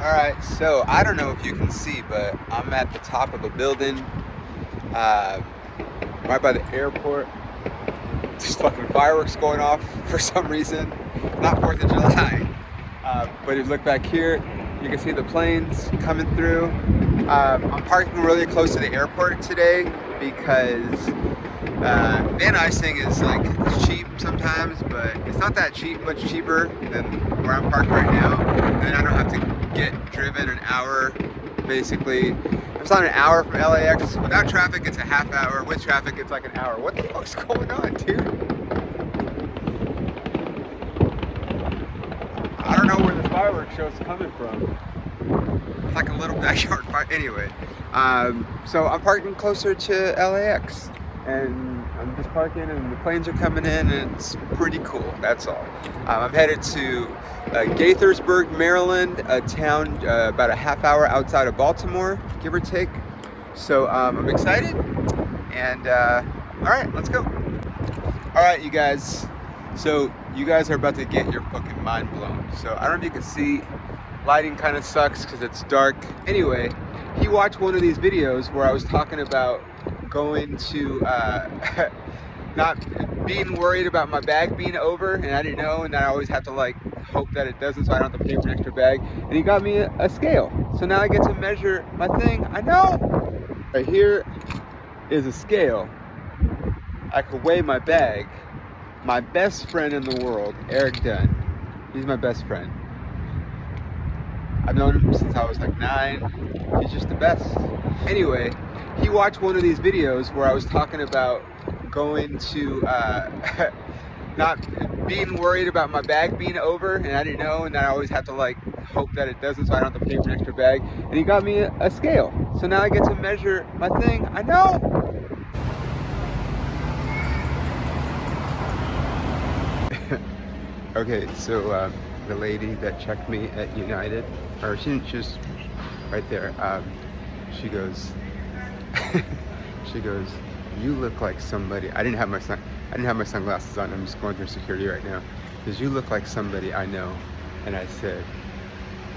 Alright, so I don't know if you can see, but I'm at the top of a building right by the airport. Just fucking fireworks going off for some reason. Not 4th of July. But if you look back here, you can see the planes coming through. I'm parking really close to the airport today because van icing is like cheap sometimes, but it's not that cheap, much cheaper than where I'm parked right now. And I don't have to get driven an hour, basically. It's not an hour from LAX. Without traffic, it's a half hour. With traffic, it's like an hour. What the fuck's going on, dude? I don't know where the fireworks show's coming from. It's like a little backyard fire. Anyway, so I'm parking closer to LAX. And I'm just parking and the planes are coming in and it's pretty cool, that's all. I'm headed to Gaithersburg, Maryland, a town about a half hour outside of Baltimore, give or take. So I'm excited and all right, let's go. All right, you guys. So you guys are about to get your fucking mind blown. So I don't know if you can see, lighting kind of sucks because it's dark. Anyway, he watched one of these videos where I was talking about going to not being worried about my bag being over, and I didn't know, and I always have to like hope that it doesn't, so I don't have to pay for an extra bag. And he got me a scale, so now I get to measure my thing. I know. Right here is a scale. I could weigh my bag. My best friend in the world, Eric Dunn. He's my best friend. I've known him since I was like 9. He's just the best. Anyway, he watched one of these videos where I was talking about going to not being worried about my bag being over, and I didn't know, and I always have to like hope that it doesn't, so I don't have to pay for an extra bag. And he got me a scale, so now I get to measure my thing. I know. Okay, so the lady that checked me at United, or she was right there. She goes, she goes, "You look like somebody." I didn't have my sunglasses on. I'm just going through security right now. Because you look like somebody I know, and I said,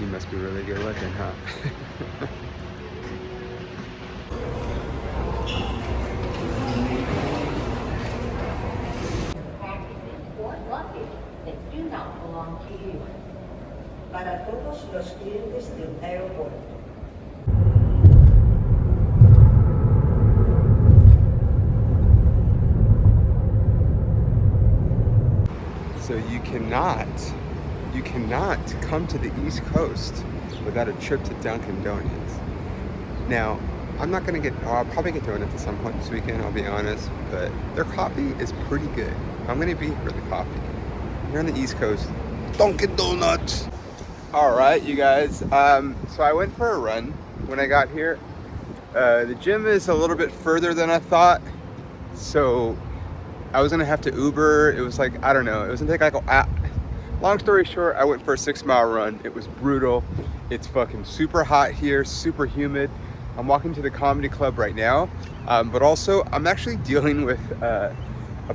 "You must be really good looking, huh?" Do not belong to you. Para todos los clientes del aeropuerto. So you cannot come to the East Coast without a trip to Dunkin' Donuts. Now, I'll probably get donuts at some point this weekend, I'll be honest, but their coffee is pretty good. I'm gonna be here for the coffee. Here on the East Coast, Dunkin' Donuts. All right, you guys. So I went for a run when I got here. The gym is a little bit further than I thought, so I was gonna have to Uber. It was like, I don't know, it was gonna take like long story short, I went for a 6-mile run. It was brutal. It's fucking super hot here, super humid. I'm walking to the comedy club right now, but also I'm actually dealing with a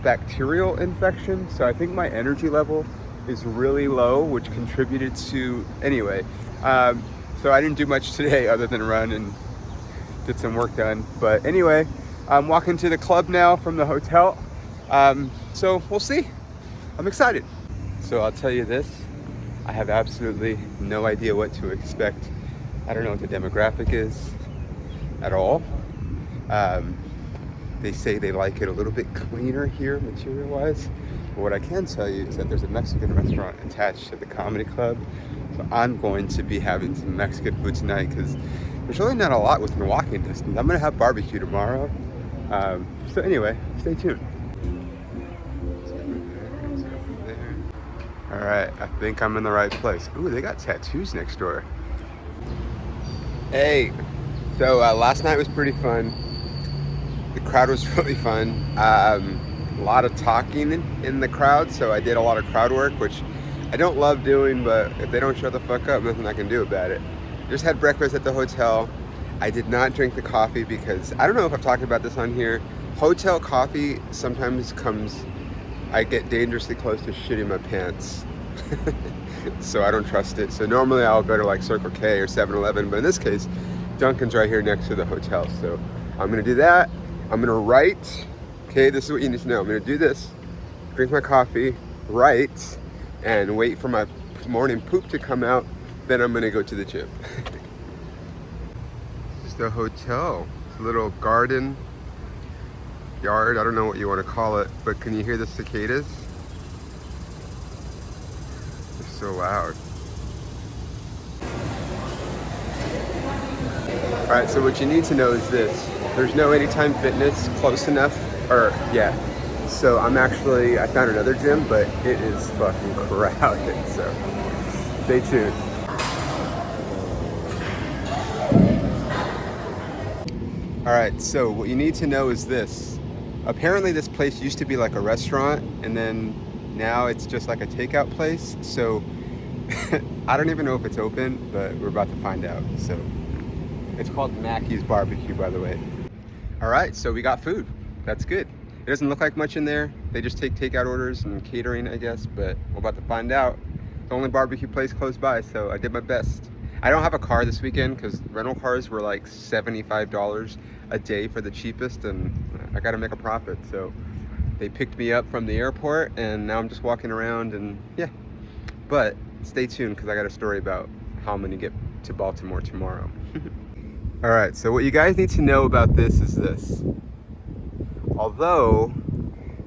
bacterial infection, so I think my energy level is really low, which contributed to, anyway. So I didn't do much today other than run and get some work done. But anyway, I'm walking to the club now from the hotel. So we'll see. I'm excited. So I'll tell you this, I have absolutely no idea what to expect. I don't know what the demographic is at all. They say they like it a little bit cleaner here, material-wise. But what I can tell you is that there's a Mexican restaurant attached to the comedy club. So I'm going to be having some Mexican food tonight because there's really not a lot within walking distance. I'm gonna have barbecue tomorrow. So anyway, stay tuned. All right, I think I'm in the right place. Ooh, they got tattoos next door. Hey, so last night was pretty fun. The crowd was really fun. A lot of talking in the crowd, so I did a lot of crowd work, which I don't love doing, but if they don't shut the fuck up, nothing I can do about it. Just had breakfast at the hotel. I did not drink the coffee because, I don't know if I've talked about this on here, hotel coffee sometimes comes, I get dangerously close to shitting my pants. So I don't trust it. So normally I'll go to like Circle K or 7-Eleven, but in this case, Dunkin's right here next to the hotel. So I'm gonna do that. I'm gonna write. Okay, this is what you need to know. I'm gonna do this, drink my coffee, write, and wait for my morning poop to come out. Then I'm gonna go to the gym. This is the hotel. It's a little garden, yard, I don't know what you want to call it, but can you hear the cicadas? They're so loud. All right, so what you need to know is this. There's no Anytime Fitness close enough, or yeah. So I found another gym, but it is fucking crowded, so stay tuned. All right, so what you need to know is this. Apparently this place used to be like a restaurant, and then now it's just like a takeout place. So I don't even know if it's open, but we're about to find out. So it's called Mackey's Barbecue, by the way. All right, so we got food. That's good. It doesn't look like much in there. They just take takeout orders and catering, I guess, but we're about to find out. It's the only barbecue place close by, so I did my best. I don't have a car this weekend because rental cars were like $75 a day for the cheapest, and I got to make a profit. So they picked me up from the airport, and now I'm just walking around, and yeah. But stay tuned because I got a story about how I'm going to get to Baltimore tomorrow. All right, so what you guys need to know about this is this. Although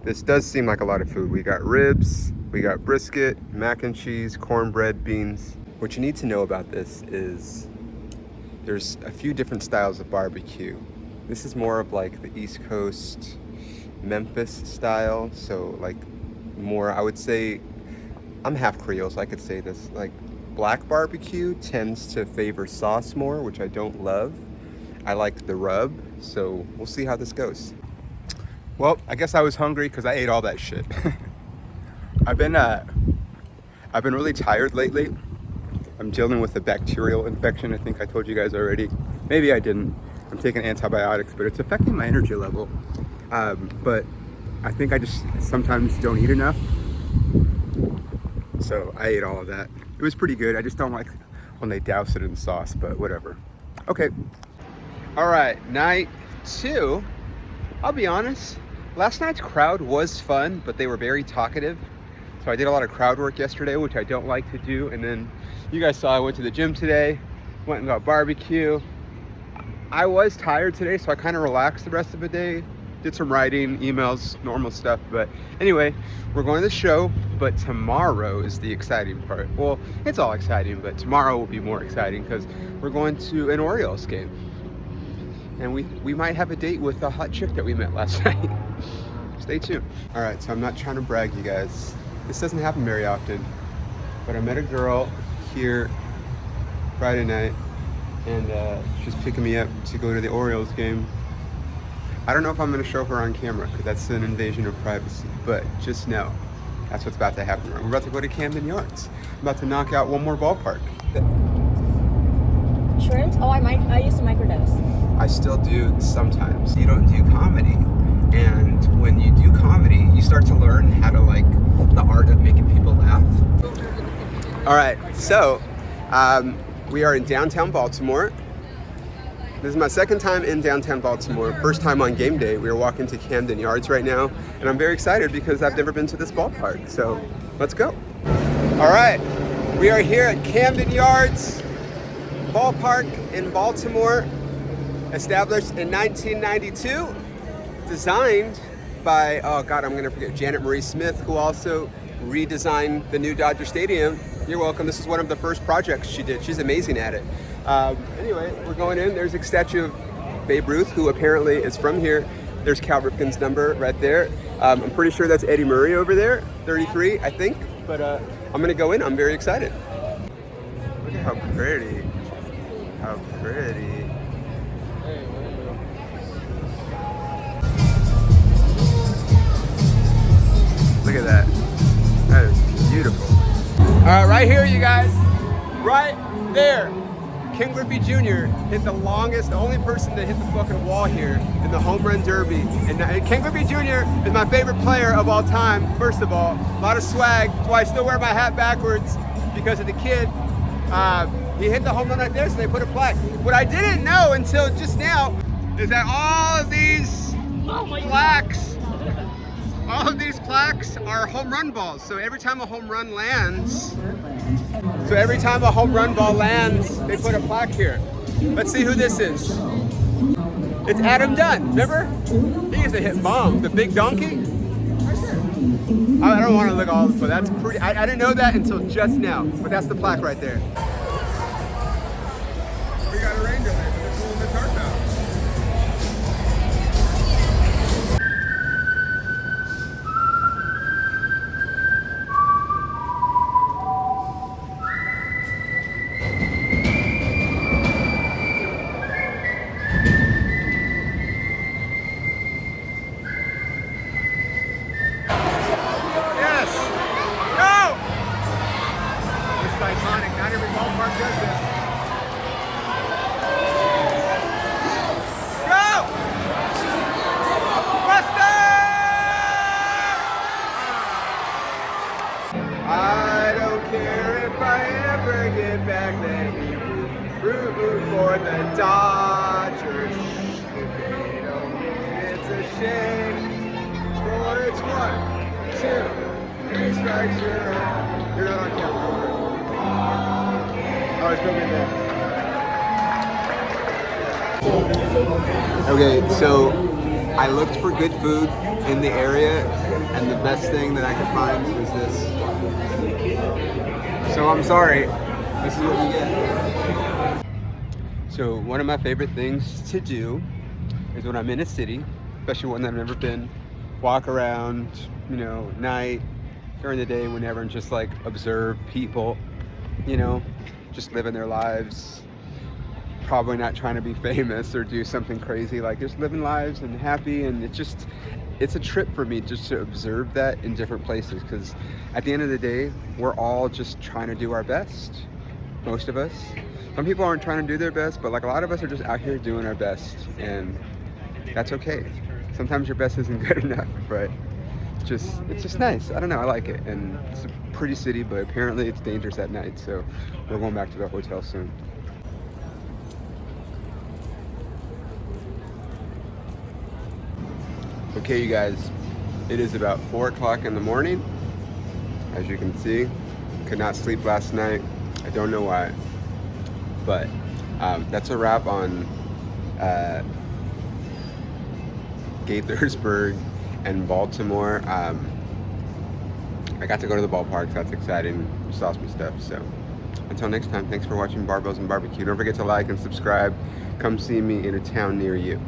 this does seem like a lot of food, we got ribs, we got brisket, mac and cheese, cornbread, beans. What you need to know about this is there's a few different styles of barbecue. This is more of like the East Coast, Memphis style. So like more, I would say, I'm half Creole, so I could say this, like black barbecue tends to favor sauce more, which I don't love. I like the rub, so we'll see how this goes. Well, I guess I was hungry because I ate all that shit. I've been really tired lately. I'm dealing with a bacterial infection. I think I told you guys already. Maybe I didn't. I'm taking antibiotics, but it's affecting my energy level. But I think I just sometimes don't eat enough. So I ate all of that. It was pretty good. I just don't like when they douse it in sauce, but whatever. Okay. All right, night 2. I'll be honest. Last night's crowd was fun, but they were very talkative. So I did a lot of crowd work yesterday, which I don't like to do. And then you guys saw I went to the gym today, went and got barbecue. I was tired today, so I kind of relaxed the rest of the day. Did some writing, emails, normal stuff. But anyway, we're going to the show, but tomorrow is the exciting part. Well, it's all exciting, but tomorrow will be more exciting because we're going to an Orioles game. And we might have a date with a hot chick that we met last night. Stay tuned. All right, so I'm not trying to brag, you guys. This doesn't happen very often, but I met a girl here Friday night, and she's picking me up to go to the Orioles game. I don't know if I'm gonna show her on camera, because that's an invasion of privacy, but just know, that's what's about to happen. We're about to go to Camden Yards. I'm about to knock out one more ballpark. Shrooms? Oh, I used to microdose. I still do sometimes. You don't do comedy. And when you do comedy, you start to learn how to like the art of making people laugh. All right, so we are in downtown Baltimore. This is my second time in downtown Baltimore. First time on game day. We are walking to Camden Yards right now. And I'm very excited because I've never been to this ballpark. So let's go. All right, we are here at Camden Yards Ballpark in Baltimore. Established in 1992. Designed by, oh God, I'm gonna forget, Janet Marie Smith, who also redesigned the new Dodger Stadium. You're welcome. This is one of the first projects she did. She's amazing at it. Anyway, we're going in. There's a statue of Babe Ruth, who apparently is from here. There's Cal Ripken's number right there. I'm pretty sure that's Eddie Murray over there, 33, I think. But I'm gonna go in. I'm very excited. Look at how pretty. How pretty. Look at that. That is beautiful. All right, right here, you guys. Right there. Ken Griffey Jr. hit the only person to hit the fucking wall here in the home run derby. And Ken Griffey Jr. is my favorite player of all time, first of all. A lot of swag, that's why I still wear my hat backwards, because of the kid. He hit the home run right there, so they put a plaque. What I didn't know until just now is that all of these plaques are home run balls. So every time a home run lands, they put a plaque here. Let's see who this is. It's Adam Dunn, remember? He used to hit bomb, the big donkey. I don't want to look all, but that's pretty, I didn't know that until just now, but that's the plaque right there. We got a reindeer there, but they're pulling the tarp out. Iconic. Not every ballpark does this. Go! Buster! I don't care if I ever get back, let me root for the Dodgers. If they don't win, it's a shame. For it's 1, 2, 3 strikes, you're not on camera. Oh, it's still good there. Okay, so I looked for good food in the area, and the best thing that I could find was this. So I'm sorry, this is what you get. So one of my favorite things to do is when I'm in a city, especially one that I've never been, walk around, you know, night, during the day, whenever, and just like observe people, you know, just living their lives, probably not trying to be famous or do something crazy, like just living lives and happy. And it's a trip for me just to observe that in different places, because at the end of the day, we're all just trying to do our best, most of us. Some people aren't trying to do their best, but like a lot of us are just out here doing our best, and that's okay. Sometimes your best isn't good enough, but it's just nice. I don't know, I like it. And it's a pretty city, but apparently it's dangerous at night, so we're going back to the hotel soon. Okay, you guys, it is about 4 o'clock in the morning. As you can see, could not sleep last night. I don't know why, but that's a wrap on Gaithersburg and Baltimore. I got to go to the ballpark, so that's exciting. Saw some stuff. So until next time, thanks for watching Barbells and Barbecue. Don't forget to like and subscribe. Come see me in a town near you.